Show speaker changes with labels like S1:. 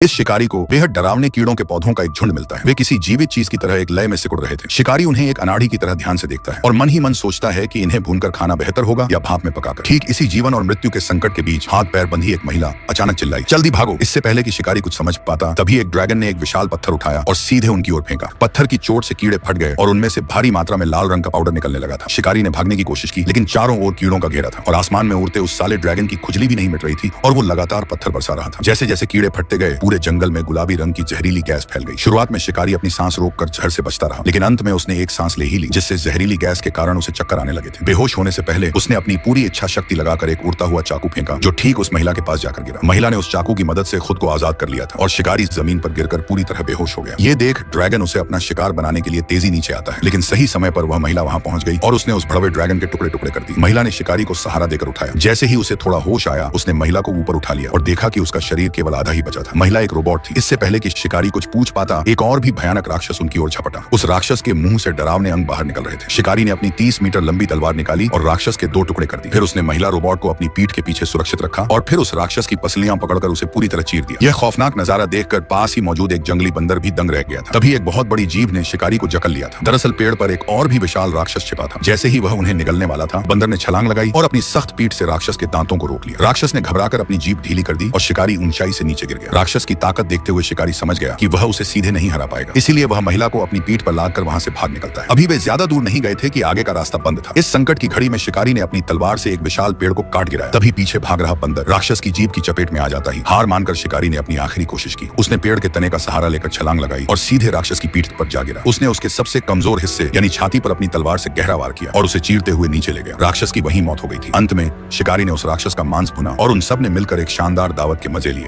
S1: इस शिकारी को बेहद डरावने कीड़ों के पौधों का एक झुंड मिलता है। वे किसी जीवित चीज की तरह एक लय में सिकुड़ रहे थे। शिकारी उन्हें एक अनाड़ी की तरह ध्यान से देखता है और मन ही मन सोचता है कि इन्हें भूनकर खाना बेहतर होगा या भाप में पकाकर। ठीक इसी जीवन और मृत्यु के संकट के बीच हाथ पैर बंधी एक महिला अचानक चिल्लाई, जल्दी भागो। इससे पहले कि शिकारी कुछ समझ पाता तभी एक ड्रैगन ने एक विशाल पत्थर उठाया और सीधे उनकी ओर फेंका। पत्थर की चोट से कीड़े फट गए और उनमें से भारी मात्रा में लाल रंग का पाउडर निकलने लगा था। शिकारी ने भागने की कोशिश की, लेकिन चारों ओर कीड़ों का घेरा था और आसमान में उड़ते उस साले ड्रैगन की खुजली भी नहीं मिट रही थी और वो लगातार पत्थर बरसा रहा था। जैसे जैसे कीड़े फटते गए पूरे जंगल में गुलाबी रंग की जहरीली गैस फैल गई। शुरुआत में शिकारी अपनी सांस रोककर जहर से बचता रहा, लेकिन अंत में उसने एक सांस ले ही ली, जिससे जहरीली गैस के कारण उसे चक्कर आने लगे थे। बेहोश होने से पहले उसने अपनी पूरी इच्छा शक्ति लगाकर एक उड़ता हुआ चाकू फेंका, जो ठीक उस महिला के पास जाकर गिरा। महिला ने उस चाकू की मदद से खुद को आजाद कर लिया था और शिकारी जमीन पर गिरकर पूरी तरह बेहोश हो गया। ये देख ड्रैगन उसे अपना शिकार बनाने के लिए तेजी नीचे आता है, लेकिन सही समय पर वह महिला वहां पहुंच गई और उसने उस भड़वे ड्रैगन के टुकड़े टुकड़े कर दिए। महिला ने शिकारी को सहारा देकर उठाया। जैसे ही उसे थोड़ा होश आया, उसने महिला को ऊपर उठा लिया और देखा कि उसका शरीर केवल आधा ही बचा था। महिला एक रोबोट थी। इससे पहले कि शिकारी कुछ पूछ पाता, एक और भी भयानक राक्षस उनकी ओर झपटा। उस राक्षस के मुंह से डरावने अंग बाहर निकल रहे थे। शिकारी ने अपनी 30 मीटर लंबी तलवार निकाली और राक्षस के 2 टुकड़े कर दिए। फिर उसने महिला रोबोट को अपनी पीठ के पीछे सुरक्षित रखा और फिर उस राक्षस की पसलियां पकड़कर उसे पूरी तरह चीर दिया। यह खौफनाक नजारा देखकर पास ही मौजूद एक जंगली बंदर भी दंग रह गया था। तभी एक बहुत बड़ी जीभ ने शिकारी को जकड़ लिया था। दरअसल पेड़ पर एक और भी विशाल राक्षस छिपा था। जैसे ही वह उन्हें निगलने वाला था, बंदर ने छलांग लगाई और अपनी सख्त पीठ से राक्षस के दांतों को रोक लिया। राक्षस ने घबराकर अपनी जीभ ढीली कर दी और शिकारी ऊंचाई से नीचे गिर गया। राक्षस की ताकत देखते हुए शिकारी समझ गया कि वह उसे सीधे नहीं हरा पाएगा, इसीलिए वह महिला को अपनी पीठ पर लादकर वहां से भाग निकलता है। अभी वे ज्यादा दूर नहीं गए थे कि आगे का रास्ता बंद था। इस संकट की घड़ी में शिकारी ने अपनी तलवार से एक विशाल पेड़ को काट गिराया। तभी पीछे भाग रहा बंदर राक्षस की जीभ की चपेट में आ जाता ही हार मानकर शिकारी ने अपनी आखिरी कोशिश की। उसने पेड़ के तने का सहारा लेकर छलांग लगाई और सीधे राक्षस की पीठ पर जा गिरा। उसने उसके सबसे कमजोर हिस्से यानी छाती पर अपनी तलवार से गहरा वार किया और उसे चीरते हुए नीचे ले गया। राक्षस की वहीं मौत हो गई थी। अंत में शिकारी ने उस राक्षस का मांस भुना और उन सब ने मिलकर एक शानदार दावत के मजे लिए।